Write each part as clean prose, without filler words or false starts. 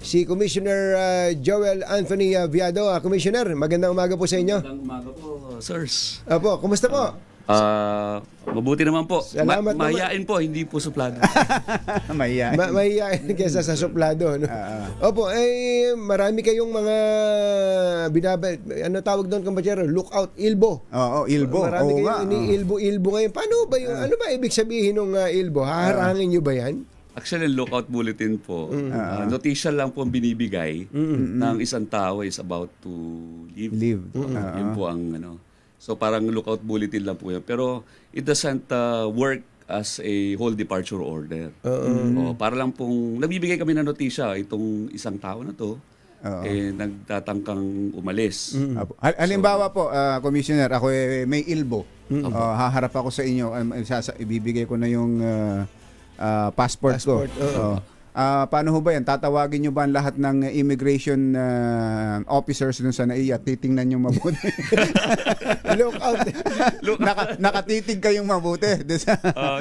si Commissioner Joel Anthony Viado. Commissioner, magandang umaga po sa inyo. Magandang umaga po, sirs. Opo, kumusta po? Mabuti naman po. Salamat mahihain po, hindi po suplado. Mahihain. Mahihain kesa sa suplado. No? Opo, marami kayong mga ano tawag doon, kumpatsero? Lookout, ilbo. Oo, ilbo. Marami kayong ini-ilbo ngayon. Paano ba yung, ano ba ibig sabihin ng ilbo? Haharangin nyo ba yan? Actually, lookout bulletin po. Notisyal lang po ang binibigay ng isang tao is about to leave. Yun po ang ano. So parang lookout bulletin lang po yun. Pero it doesn't work as a whole departure order. Para lang pong nagbibigay kami ng notisya itong isang tao na to nagtatangkang umalis. Halimbawa po, Commissioner, ako may ilbo. Haharap ako sa inyo. Ibibigay ko na yung passport ko. Paano ho ba yan? Tatawagin nyo ba ang lahat ng immigration officers dun sa NAIA? Titingnan nyo mabuti. Lookout. Nakatitig kayong mabuti.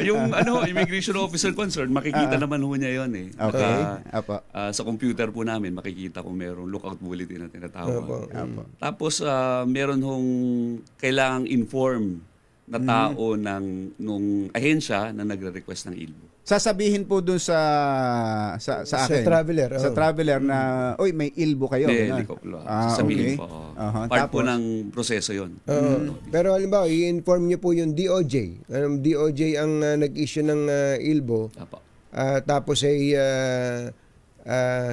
Yung immigration officer concern, makikita naman ho niya yun eh. Okay. Sa computer po namin, makikita kung merong lookout bulletin na tinatawag. Tapos, meron hong kailangang inform na tao nung ahensya na nagre-request ng ilbo. Sasabihin po dun sa akin. Sa traveler. Sa traveler na, oy, may ilbo kayo. Hindi ko. Sasabihin po. Part po ng proseso yun. Pero halimbawa, i-inform niyo po yung DOJ. DOJ ang nag-issue ng ilbo. Tapos ay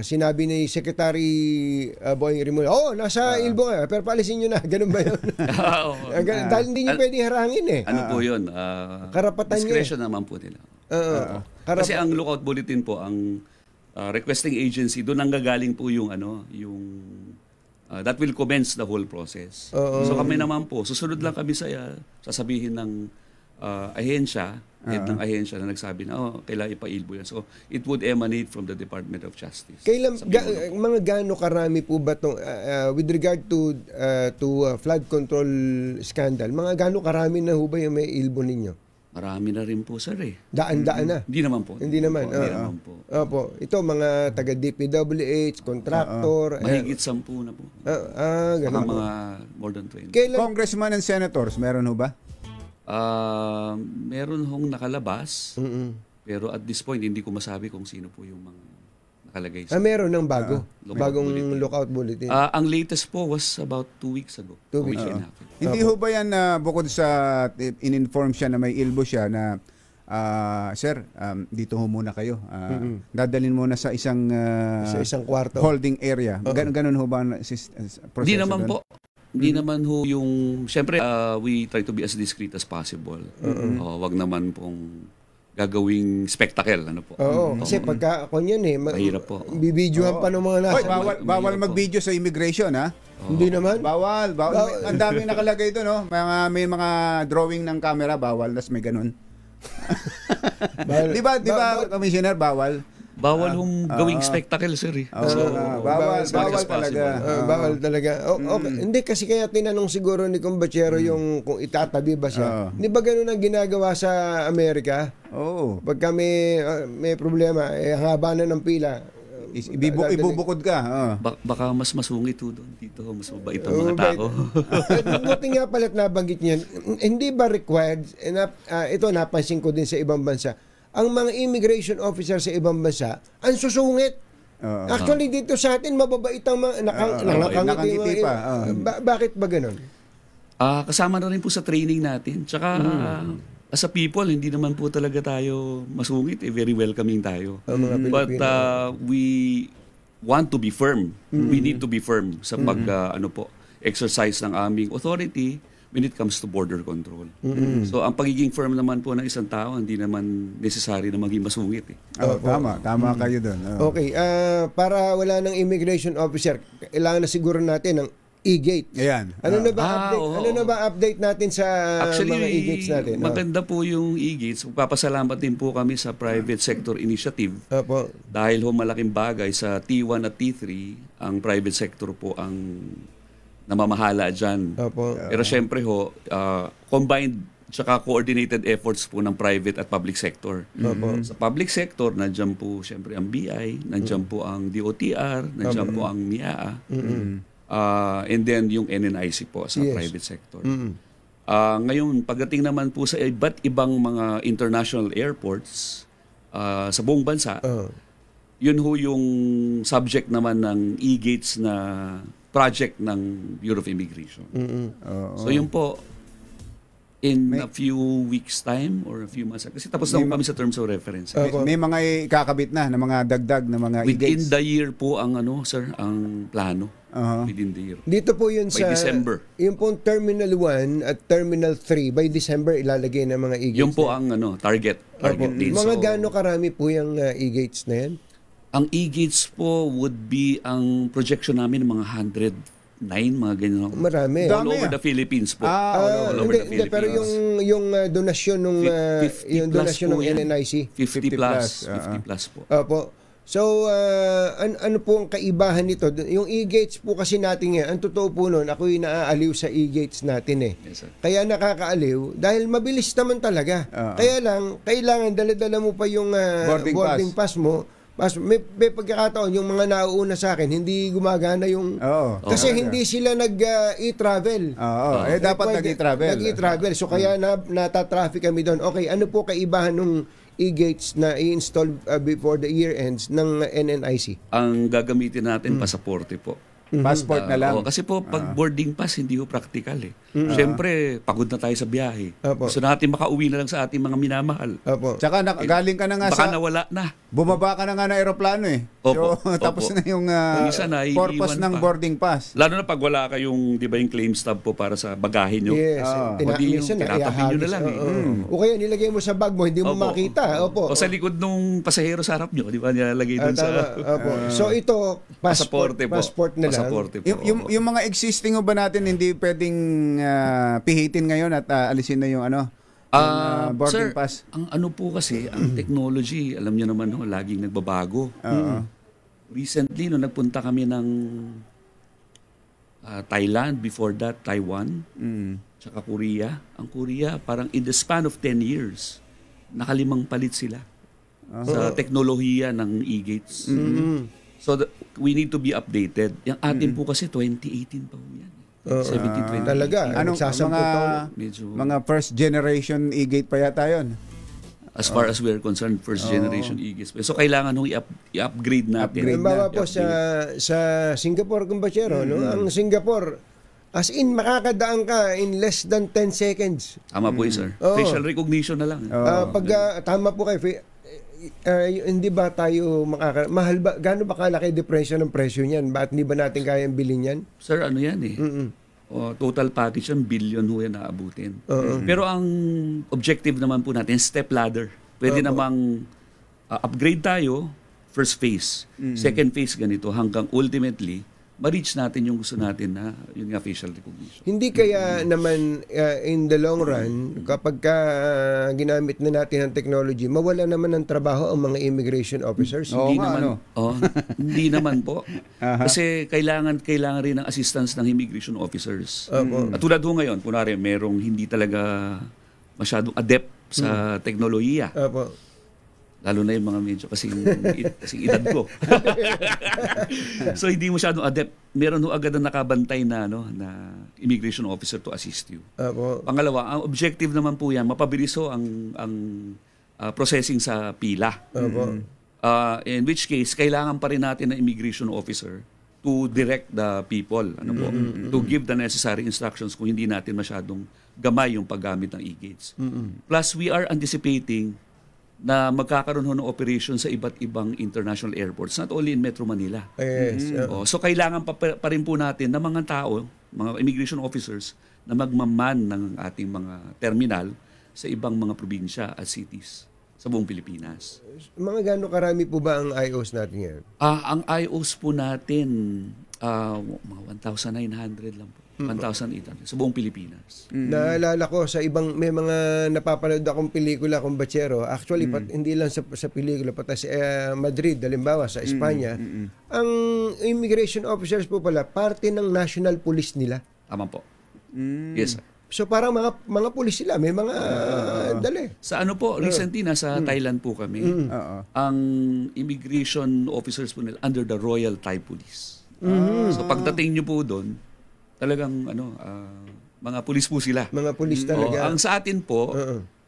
sinabi ni Secretary Boying Rimulya, nasa ilbo nga, pero palisin nyo na. Ganun ba yun? Dahil hindi nyo pwedeng harangin eh. Ano po yun? Karapatan discretion naman po nila. Kasi ang lookout bulletin po, ang requesting agency, doon nanggagaling po yung that will commence the whole process. So kami naman po, susunod lang kami sasabihin ng ahensya, head ng ahensya na nagsabi na kailangan ipa-ilbo yan. So it would emanate from the Department of Justice. Mga gaano karami po ba itong, with regard to flood control scandal, mga gaano karami na ho ba yung may ilbo ninyo? Marami na rin po, sir eh. Daan-daan na? Hindi naman po. Hindi naman po. Opo. Ito, mga taga-DPWH, contractor. Mahigit 10 na po. Ganun. Mga more than 20. Congressman and senators, meron ho ba? Meron hong nakalabas. Pero at this point, hindi ko masabi kung sino po yung mga nakalagay. Meron ng bagong lookout bulletin. Ang latest po was about 2 weeks ago. 2 weeks ago. Hindi ho ba yan bukod sa in-inform siya na may ilbo siya na sir, dito ho muna kayo. Dadalhin muna sa isang kwarto. Holding area. Ganun ho ba ang proseso? Hindi naman po. Hindi naman ho yung... Siyempre, we try to be as discreet as possible. Wag naman pong gagawing spectacle. Ano po? Kasi pagka ako yan mahirap po. Bibidyohan pa ng mga nasa. Bawal mag-video sa immigration, ha? Hindi naman? Bawal. Ang daming nakalagay doon, no? May mga drawing ng camera, bawal. Tas may ganun. Di ba, Commissioner, bawal? Bawal hong gawing spectacle, sir. Bawal talaga. Bawal talaga. Okay. Hindi kasi kaya tinanong siguro ni Kumbachero yung kung itatabi ba siya. Hindi ba ganun ang ginagawa sa Amerika? Pagka may problema, haba na ng pila. Ibubukod ka. Baka mas masungit doon. Dito, mas mabait ang mga tao. Buti nga pala't nabanggit niyan, hindi ba required, ito napansin ko din sa ibang bansa, ang mga immigration officer sa ibang bansa, ang susungit. Actually, dito sa atin, mababait ang mga nakangiti pa. Bakit ba ganun? Kasama na rin po sa training natin. Tsaka, as a people, hindi naman po talaga tayo masungit. Very welcoming tayo. But we want to be firm. We need to be firm sa exercise ng aming authority when it comes to border control. So, ang pagiging firm naman po ng isang tao, hindi naman necessary na maging masungit. Tama kayo doon. Okay, para wala ng immigration officer, kailangan na siguro natin ng e-gate. Ayan. Ano na ba update natin sa mga e-gates natin? Maganda po yung e-gates. Magpapasalamat din po kami sa private sector initiative. Dahil malaking bagay sa T1 at T3, ang private sector po ang namamahala dyan. Pero syempre combined tsaka coordinated efforts po ng private at public sector. Sa public sector, nandiyan po siyempre ang BI, nandiyan po ang DOTR, nandiyan po ang MIAA, and then yung NNIC po sa private sector. Ngayon, pagdating naman po sa iba't ibang mga international airports sa buong bansa, yun ho yung subject naman ng e-gates na project ng Bureau of Immigration. So yun po, in a few weeks time or a few months, kasi tapos na kami sa terms of reference. May mga ikakabit na mga dagdag na mga Within e-gates. the year po ang sir, ang plano. Within the year. Dito po yun By sa December. Yung pong Terminal 1 at Terminal 3 by December ilalagay ng mga e-gates. Yun po ang target date. Mga So, gaano karami po yung e-gates na yan? ang e-gates po would be ang projection namin ng mga 109, mga ganyan. Marami. All Dami, over the Philippines po. Ah, all over the Hindi, pero Philippines. yung donasyon nung 50 yung plus donasyon po ng yan. NNIC. 50 plus. 50 plus po. Opo. So, ano po ang kaibahan nito? Yung e-gates po kasi natin ngayon, ang totoo po nun, ako'y naaaliw sa e-gates natin eh. Yes, sir. Kaya nakakaaliw dahil mabilis naman talaga. Kaya lang, kailangan dala-dala mo pa yung boarding pass mo. May pagkakataon, yung mga nauuna sa akin, hindi gumagana yung... Kasi hindi sila nag-e-travel. Dapat nag-e-travel. Nag-e-travel. So, kaya natatraffic kami doon. Okay, ano po kaibahan nung e-gates na i-install before the year ends ng NNIC? Ang gagamitin natin, pasaporte po. Passport na lang. Kasi po, pag boarding pass, hindi ho practical eh. Siyempre, pagod na tayo sa biyahe. Opo. Gusto natin makauwi na lang sa ating mga minamahal. Opo. Tsaka galing ka na nga Baka sa... nawala na. Bumaba ka na nga ng aeroplano eh. Opo, So, tapos opo. na yung Minsan na, purpose iiwan ng pa. boarding pass. Lalo na pag wala kayong, di ba yung claim stub po para sa bagahe nyo. Yes. Minsan, tinatabi nyo na lang eh. O kaya nilagay mo sa bag mo, hindi mo Opo. makita. Opo. O sa likod nung pasahero sa harap nyo, di ba nilalagay dun sa... Opo. So ito, Pasaporte po. passport na lang. Pasaporte po. Yung mga existing ba natin hindi pwedeng pihitin ngayon at alisin na yung boarding Sir, pass? ang ano po kasi, ang technology, alam niyo naman ho, laging nagbabago. Recently, nung nagpunta kami ng Thailand, before that, Taiwan, tsaka Korea. Ang Korea, parang in the span of 10 years, nakalimang palit sila sa teknolohiya ng e-gates. So, we need to be updated. Yung atin po kasi, 2018 pa po yan. 17, 20. Talaga. Anong Nagsasampot taon. Medyo, first generation e-gate pa yata yun? as far as we're concerned, first generation e-gates. So, kailangan nung i-upgrade natin. Halimbawa po sa Singapore, kumbachero, no? Ang Singapore, as in, makakadaan ka in less than 10 seconds. Tama po yun, sir. Oo. Facial recognition na lang. Tama po kayo, hindi ba tayo mahal ba, gaano ba kalaki depression ng presyo niyan? Bakit hindi ba natin kayang bilhin yan? Sir, ano yan eh? Total package yan, billion ho yan naabutin. Pero ang objective naman po natin, step ladder. Pwede namang upgrade tayo, first phase. Second phase ganito, hanggang ultimately, ma-reach natin yung gusto natin na yun nga, facial recognition. Hindi kaya naman in the long run, kapag ginamit na natin ang technology, mawala naman ng trabaho ang mga immigration officers? Hindi naman. Hindi naman po. Kasi kailangan rin ng assistance ng immigration officers. At tulad ho ngayon, kunwari, merong hindi talaga masyadong adept sa teknolohiya. Lalo na yung mga medyo kasing edad ko. So hindi mo masyadong adept. Meron ho agad na nakabantay na na immigration officer to assist you. Pangalawa, ang objective naman po yan, mapabilis ho ang processing sa pila. In which case, kailangan pa rin natin ng immigration officer to direct the people, to give the necessary instructions kung hindi natin masyadong gamay yung paggamit ng e-gates. Plus, we are anticipating na magkakaroon ho ng operation sa iba't ibang international airports, not only in Metro Manila. So kailangan pa rin po natin na mga tao, mga immigration officers, na magmaman ng ating mga terminal sa ibang mga probinsya at cities sa buong Pilipinas. Mga gaano karami po ba ang IOs natin ngayon? Ang IOs po natin, mga 1,900 lang po. 1,800 sa buong Pilipinas. Naalala ko sa ibang, may mga napapanood akong pelikula kung Bachero. Actually, hindi lang sa pelikula, pati sa Madrid, halimbawa, sa Espanya. Ang immigration officers po pala, parte ng national police nila. Tama po. Yes, sir. So parang mga pulis sila, may mga dali. Sa ano po, recently nasa Thailand po kami. Ang immigration officers po nila under the Royal Thai Police. So pagdating nyo po doon, talagang mga pulis po sila. Mga pulis talaga. Ang sa atin po,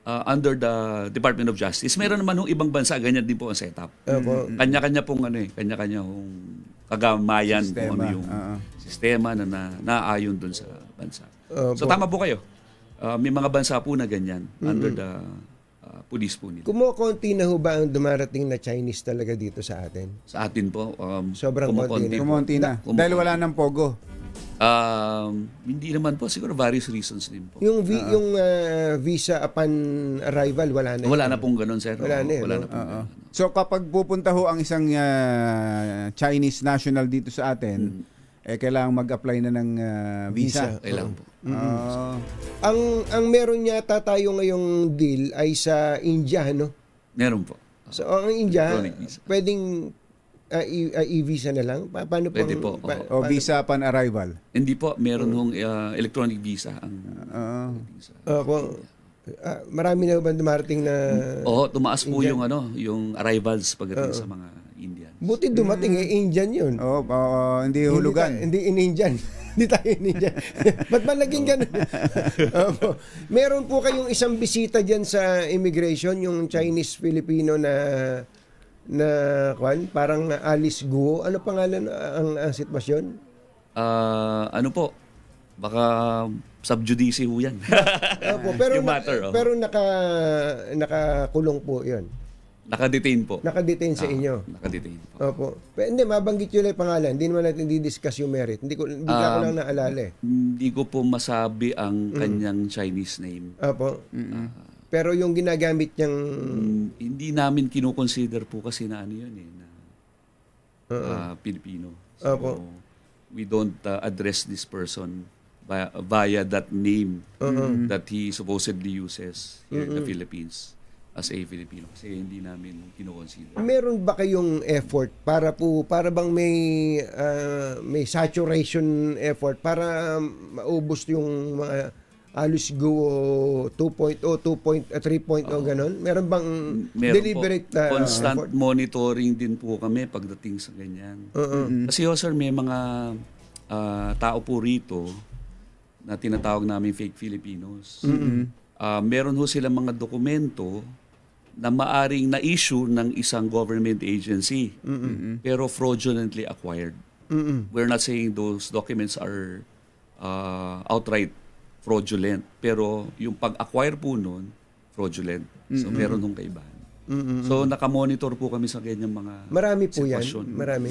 under the Department of Justice, meron naman ibang bansa, ganyan din po ang setup. Kanya-kanya pong kanya-kanya kagamayan kung ano yung sistema na naayon doon sa bansa. So tama po kayo. May mga bansa po na ganyan under the police po nila. Kumukonti na ho ba ang dumarating na Chinese talaga dito sa atin? Sa atin po, sobrang kumonti na. Dahil wala nang pogo. Hindi naman po, siguro various reasons din po. Yung visa upon arrival, wala na. Wala na pong ganun, sir. Wala na pong ganun. So kapag pupunta ho ang isang Chinese national dito sa atin, kailangang mag-apply na ng visa. Kailangan po. Ang meron yata tayo ngayong deal ay sa India, no? Meron po. So ang India, pwedeng e-visa na lang? Paano Pwede po. O visa upon arrival? Hindi po, meron hong electronic visa. Marami na ba dumarating na tumaas po Indian? yung arrivals pagdating sa mga Indians. Buti dumating Indian yun. Hindi hulugan. Hindi in-Indian. Hindi tayo in-Indian. Ba't ba naging ganun? Meron po kayong isang bisita dyan sa immigration, yung Chinese-Filipino na parang Alice Guo. Ano pangalan ang sitwasyon? Ano po? Baka sub-judice ho yan. Pero yung matter. Pero nakakulong po yun. Nakadetain po. Nakadetain sa inyo. Nakadetain po. Opo. Hindi, mabanggit yun lang yung pangalan. Hindi naman natin di-discuss yung merit. Bigla ko lang naalala Hindi ko po masabi ang kanyang Chinese name. Opo. Pero yung ginagamit niyang... hindi namin kinukonsider po kasi na ano yun Pilipino. So, we don't address this person via that name that he supposedly uses here in the Philippines as a Filipino. Kasi hindi namin kinukonsider. Meron ba kayong effort para bang may saturation effort para maubos yung mga Alice Guo 2.0, 3.0 ganon? Meron bang deliberate constant effort? Monitoring din po kami pagdating sa ganyan. Kasi sir, may mga tao po rito na tinatawag namin fake Filipinos. Meron ho silang mga dokumento na maaring na-issue ng isang government agency pero fraudulently acquired. We're not saying those documents are outright fraudulent, pero yung pag-acquire po nun, fraudulent. So meron hong kaibahan. So nakamonitor po kami sa ganyang mga marami po sitwasyon. Yan. Marami.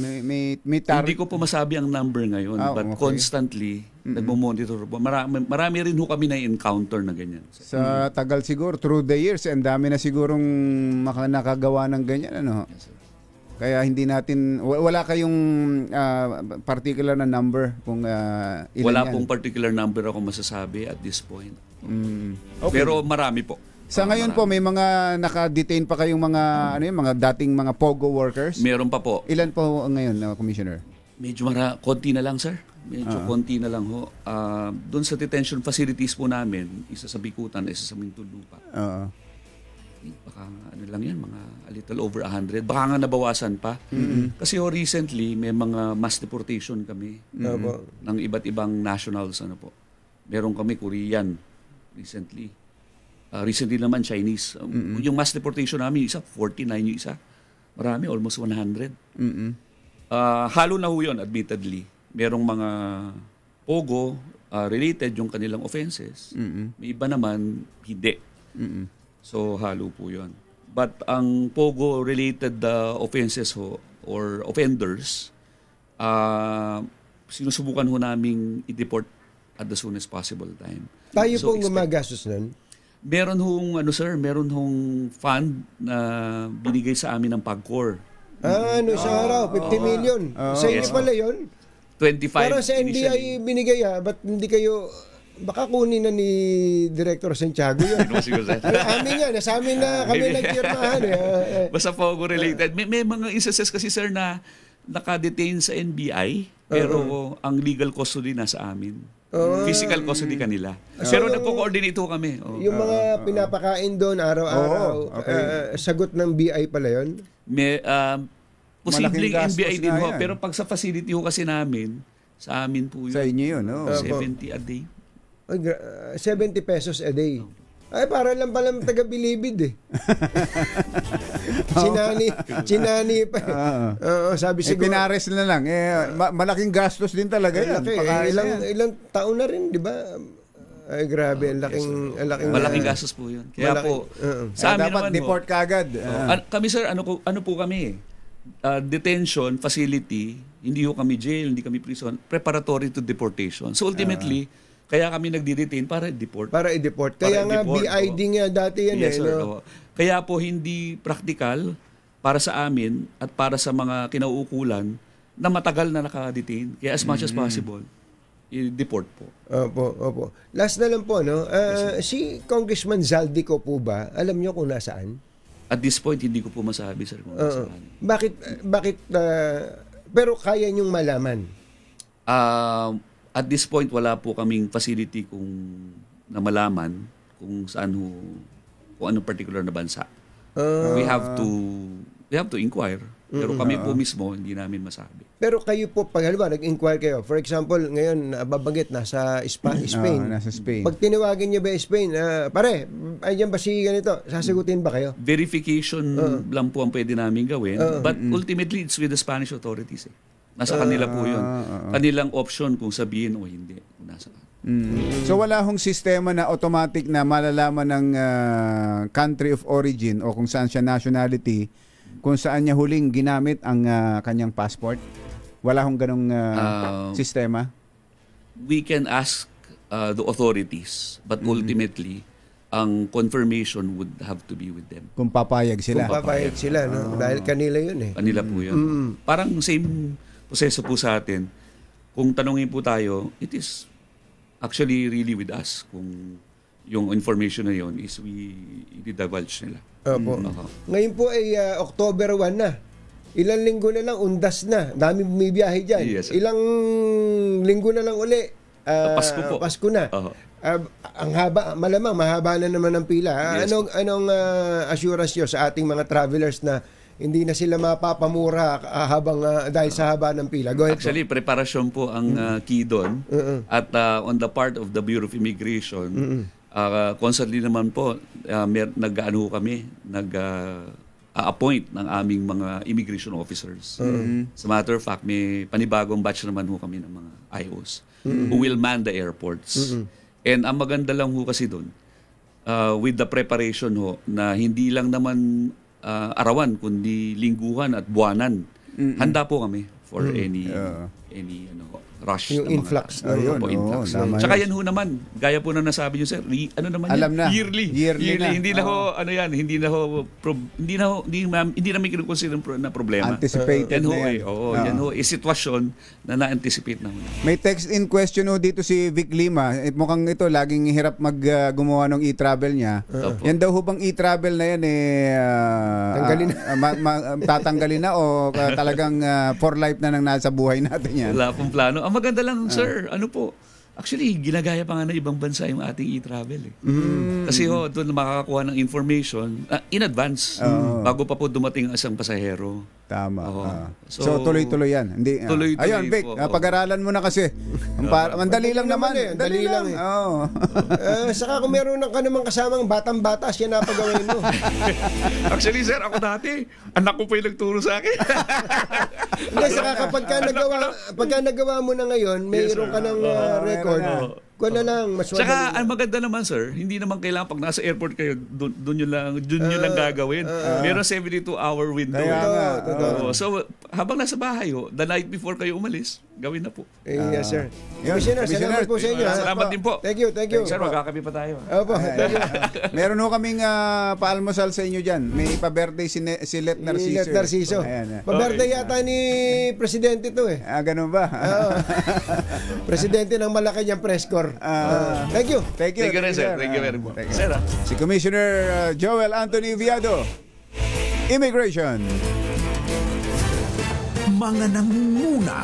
Hindi ko po masabi ang number ngayon, but constantly nagmo-monitor po. Marami rin ho kami na-encounter na ganyan. Sa tagal siguro, through the years, ang dami na sigurong nakagawa ng ganyan. Ano? Yes, sir. Kaya hindi natin, wala kayong particular na number kung ilan wala yan. Pong particular number ako masasabi at this point. Okay. Pero marami po. Sa ngayon po, may mga naka-detain pa kayong mga mga dating mga POGO workers? Meron pa po. Ilan po ngayon, Commissioner? Medyo konti na lang, sir. Medyo konti na lang ho. Doon sa detention facilities po namin, isa sa Bikutan, isa sa Muntinlupa. Baka ano lang yan, mga a little over 100. Baka nga nabawasan pa. Kasi recently, may mga mass deportation kami ng iba't ibang nationals. Ano po. Meron kami Korean recently. Recently naman Chinese. Yung mass deportation namin, isa 49 yung isa. Marami, almost 100. Halo na ho yun, admittedly. Merong mga POGO related yung kanilang offenses. May iba naman, hindi. So, halo po yun. But ang POGO-related offenses or offenders, sinusubukan ho naming i-deport at the soonest possible time. Tayo so, pong gumagastos nun? Meron hong, meron hong fund na binigay sa amin ng PAGCOR. Isang araw, 50 million. Sa inyo pala yun? 25 parang sa NBI binigay ba't hindi kayo... Baka kunin na ni Director Santiago yun. Amin yan. Sa amin na kami nagpirmahan. Basta POGO related. May mga instances kasi, sir, na nakadetain sa NBI, pero ang legal custody nasa amin. Physical custody kanila. Pero nagko-coordinate ho kami. Yung mga pinapakain doon araw-araw, sagot ng BI pala yun? May, posibleng Malaking NBI gastos din nga ho. yan. Pero pag sa facility ho kasi namin, sa amin po yun. Sa inyo yun, 70 a day. 70 pesos a day. Ay, para lang palang taga-bilibid eh. Sinani pa. Sabi siguro. Pinares na lang. Malaking gastos din talaga yan. Ilang taon na rin, di ba? Ay, grabe. Malaking gastos po yun. Kaya po, sa amin dapat naman deport kagad. Kami sir, ano po kami detention facility, hindi ho kami jail, hindi kami prison, preparatory to deportation. So ultimately, kaya kami nagdi-detain para i-deport. Kaya nga BID nga dati yan yes, eh. Sir, No? Kaya po hindi practical para sa amin at para sa mga kinauukulan na matagal na naka-detain. Kaya as much as possible, i-deport po. Opo. Last na lang po, no? Si Congressman Zaldico po ba, alam niyo kung nasaan? At this point, hindi ko po masabi, sir, kung nasaan. Bakit pero kaya niyong malaman? At this point, wala po kaming facility na malaman kung saan kung anong particular na bansa. We have to inquire. Pero kami po mismo, hindi namin masabi. Pero kayo po, pag halimbawa, nag-inquire kayo, for example, ngayon, babanggit, nasa Spain. Nasa Spain. Pag tinawagan niyo ba Spain, pare, ayan ba si ganito, sasagutin ba kayo? Verification lang po ang pwede namin gawin. But ultimately, it's with the Spanish authorities. Nasa kanila po yun. Kanilang option kung sabihin o hindi. Kung nasa So wala hong sistema na automatic na malalaman ng country of origin o kung saan siya nationality, kung saan niya huling ginamit ang kanyang passport? Wala hong ganong sistema? We can ask the authorities, but ultimately, ang confirmation would have to be with them. Kung papayag sila. No? Dahil kanila yun eh. Kanila po yun. Parang same proseso po sa atin. Kung tanungin po tayo, it is actually really with us kung yung information na yun is i-divulge nila. Opo. Ngayon po ay October 1 na. Ilang linggo na lang, undas na. Dami may biyahe dyan. Yes, ilang linggo na lang uli. Pasko po. Pasko na. Ang haba, malamang mahaba na naman ang pila. Yes, anong assurance nyo sa ating mga travelers na hindi na sila mapapamura habang dahil sa haba ng pila? Go ahead. Actually, preparasyon po ang key doon. At on the part of the Bureau of Immigration, constantly naman po, nag-appoint ng aming mga immigration officers. As a matter of fact, may panibagong batch naman ho kami ng mga IOs who will man the airports. And ang maganda lang ho kasi doon, with the preparation ho, na hindi lang naman arawan, kundi lingguhan at buwanan. Handa po kami for any rush. Yung influx. Influx. Tsaka yan ho naman, gaya po na nasabi nyo, sir, alam na. Yearly. Na. Hindi na ho, hindi namin kinukonsider na problema. Anticipated na yan. Yan ho, sitwasyon na na-anticipate na ho. May text in question ho dito si Vic Lima. Mukhang ito, laging hirap gumawa ng e-travel niya. Yan daw ho bang e-travel na yan tatanggalin na o talagang for life na nang nasa buhay natin yan? Wala pong plano. Ang maganda lang, sir, actually, ginagaya pa nga ng ibang bansa yung ating e-travel. Kasi doon makakakuha ng information in advance bago pa po dumating ang isang pasahero. Tama. So tuloy-tuloy yan. Tuloy-tuloy ayun, Vic, pag-aralan mo na kasi. Mandali lang naman. Dali lang eh. Saka kung meron ka namang kasamang batang-bata, siya napagawin mo. Actually, sir, ako dati, anak ko pa yung nagturo sa akin. Hindi, saka pagka nagawa mo na ngayon, mayroon ka ng record. Kung na lang, mas saka, ang maganda naman, sir, hindi naman kailangan pag nasa airport kayo, doon nyo lang gagawin. Meron 72-hour window. So, habang nasa bahay, the night before kayo umalis, gawin na po. Yes, sir. Commissioner, salamat po sa inyo. Salamat din po. Thank you. Sir, magkakapi pa tayo. Opo, thank you. Meron ho kaming paalmusal sa inyo dyan. May pa-birthday si Let Narciso. Pa-birthday yata ni Presidente to eh. Ganun ba? Presidente ng Malacanang Press Corps. Thank you. Thank you rin, sir. Thank you very much. Sir, si Commissioner Joel Anthony Viado, Immigration. Mga nangunguna